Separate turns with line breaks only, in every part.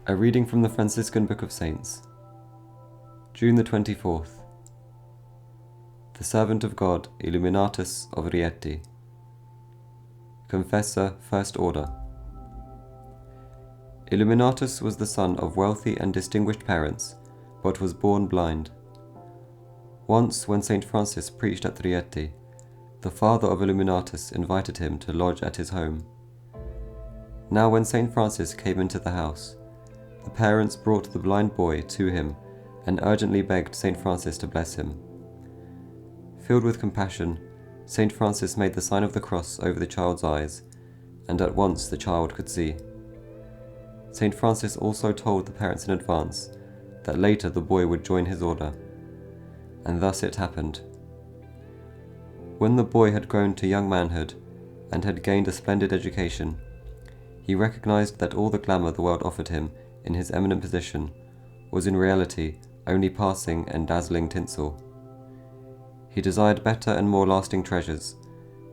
A reading from the Franciscan Book of Saints. June the 24th. The Servant of God Illuminatus of Rieti. Confessor, First Order. Illuminatus was the son of wealthy and distinguished parents, but was born blind. Once, when St. Francis preached at Rieti, the father of Illuminatus invited him to lodge at his home. Now when St. Francis came into the house, the parents brought the blind boy to him and urgently begged St. Francis to bless him. Filled with compassion, St. Francis made the sign of the cross over the child's eyes, and at once the child could see. St. Francis also told the parents in advance that later the boy would join his order, and thus it happened. When the boy had grown to young manhood and had gained a splendid education, he recognized that all the glamour the world offered him in his eminent position was in reality only passing and dazzling tinsel. He desired better and more lasting treasures,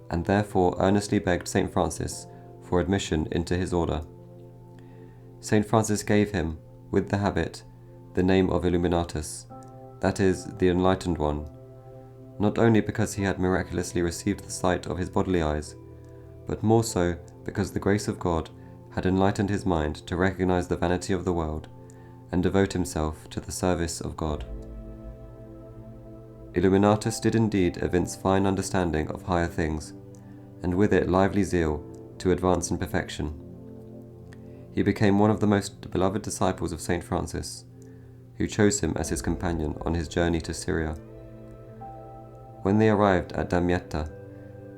and therefore earnestly begged St. Francis for admission into his order. St. Francis gave him, with the habit, the name of Illuminatus, that is, the Enlightened One, not only because he had miraculously received the sight of his bodily eyes, but more so because the grace of God had enlightened his mind to recognize the vanity of the world and devote himself to the service of God. Illuminatus did indeed evince fine understanding of higher things, and with it lively zeal to advance in perfection. He became one of the most beloved disciples of St. Francis, who chose him as his companion on his journey to Syria. When they arrived at Damietta,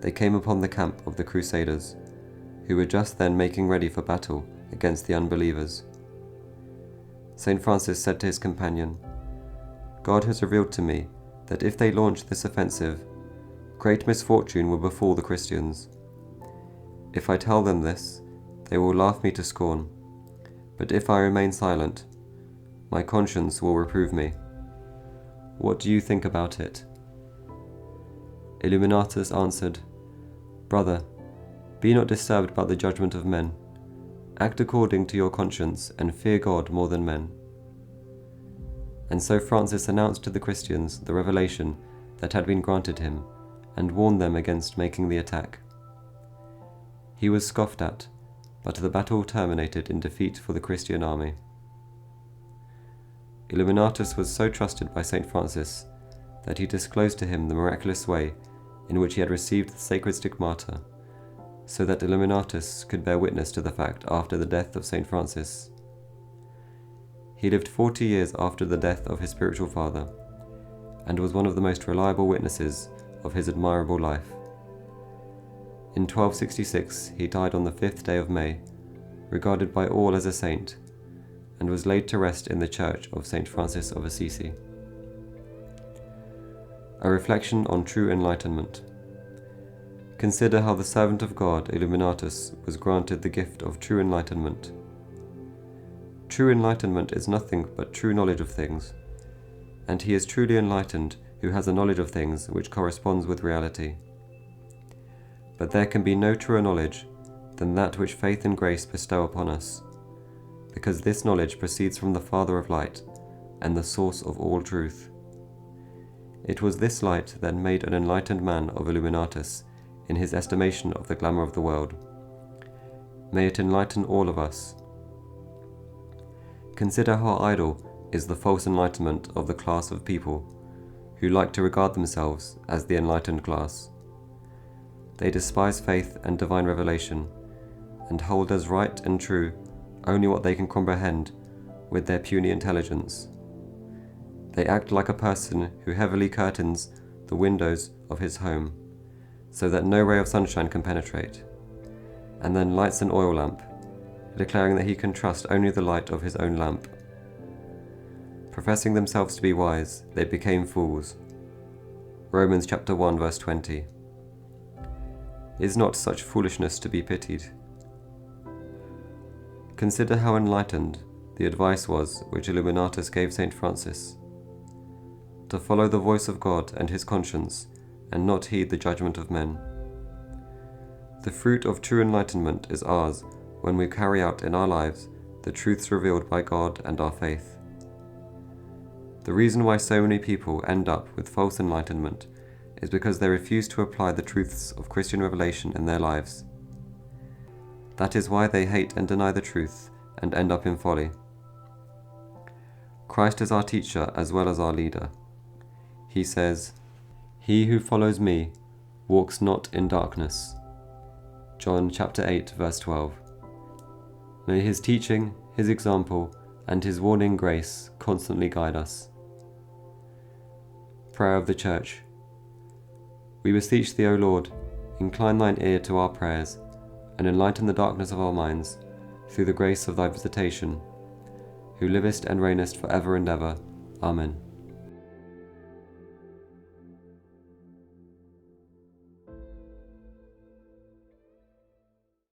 they came upon the camp of the Crusaders, who were just then making ready for battle against the unbelievers. St. Francis said to his companion, "God has revealed to me that if they launch this offensive, great misfortune will befall the Christians. If I tell them this, they will laugh me to scorn, but if I remain silent, my conscience will reprove me. What do you think about it?" Illuminatus answered, "Brother, be not disturbed about the judgment of men. Act according to your conscience and fear God more than men." And so Francis announced to the Christians the revelation that had been granted him and warned them against making the attack. He was scoffed at, but the battle terminated in defeat for the Christian army. Illuminatus was so trusted by St. Francis that he disclosed to him the miraculous way in which he had received the sacred stigmata, so that Illuminatus could bear witness to the fact after the death of St. Francis. He lived 40 years after the death of his spiritual father, and was one of the most reliable witnesses of his admirable life. In 1266 he died on the 5th day of May, regarded by all as a saint, and was laid to rest in the church of St. Francis of Assisi. A reflection on true enlightenment. Consider how the servant of God, Illuminatus, was granted the gift of true enlightenment. True enlightenment is nothing but true knowledge of things, and he is truly enlightened who has a knowledge of things which corresponds with reality. But there can be no truer knowledge than that which faith and grace bestow upon us, because this knowledge proceeds from the Father of light and the source of all truth. It was this light that made an enlightened man of Illuminatus in his estimation of the glamour of the world. May it enlighten all of us. Consider how idle is the false enlightenment of the class of people who like to regard themselves as the enlightened class. They despise faith and divine revelation, and hold as right and true only what they can comprehend with their puny intelligence. They act like a person who heavily curtains the windows of his home, so that no ray of sunshine can penetrate, and then lights an oil lamp, declaring that he can trust only the light of his own lamp. Professing themselves to be wise, they became fools. Romans chapter 1 verse 20. Is not such foolishness to be pitied? Consider how enlightened the advice was which Illuminatus gave St. Francis: to follow the voice of God and his conscience, and not heed the judgment of men. The fruit of true enlightenment is ours when we carry out in our lives the truths revealed by God and our faith. The reason why so many people end up with false enlightenment is because they refuse to apply the truths of Christian revelation in their lives. That is why they hate and deny the truth and end up in folly. Christ is our teacher as well as our leader. He says, "He who follows me walks not in darkness." John chapter 8, verse 12. May his teaching, his example, and his warning grace constantly guide us. Prayer of the Church. We beseech thee, O Lord, incline thine ear to our prayers, and enlighten the darkness of our minds, through the grace of thy visitation, who livest and reignest for ever and ever. Amen.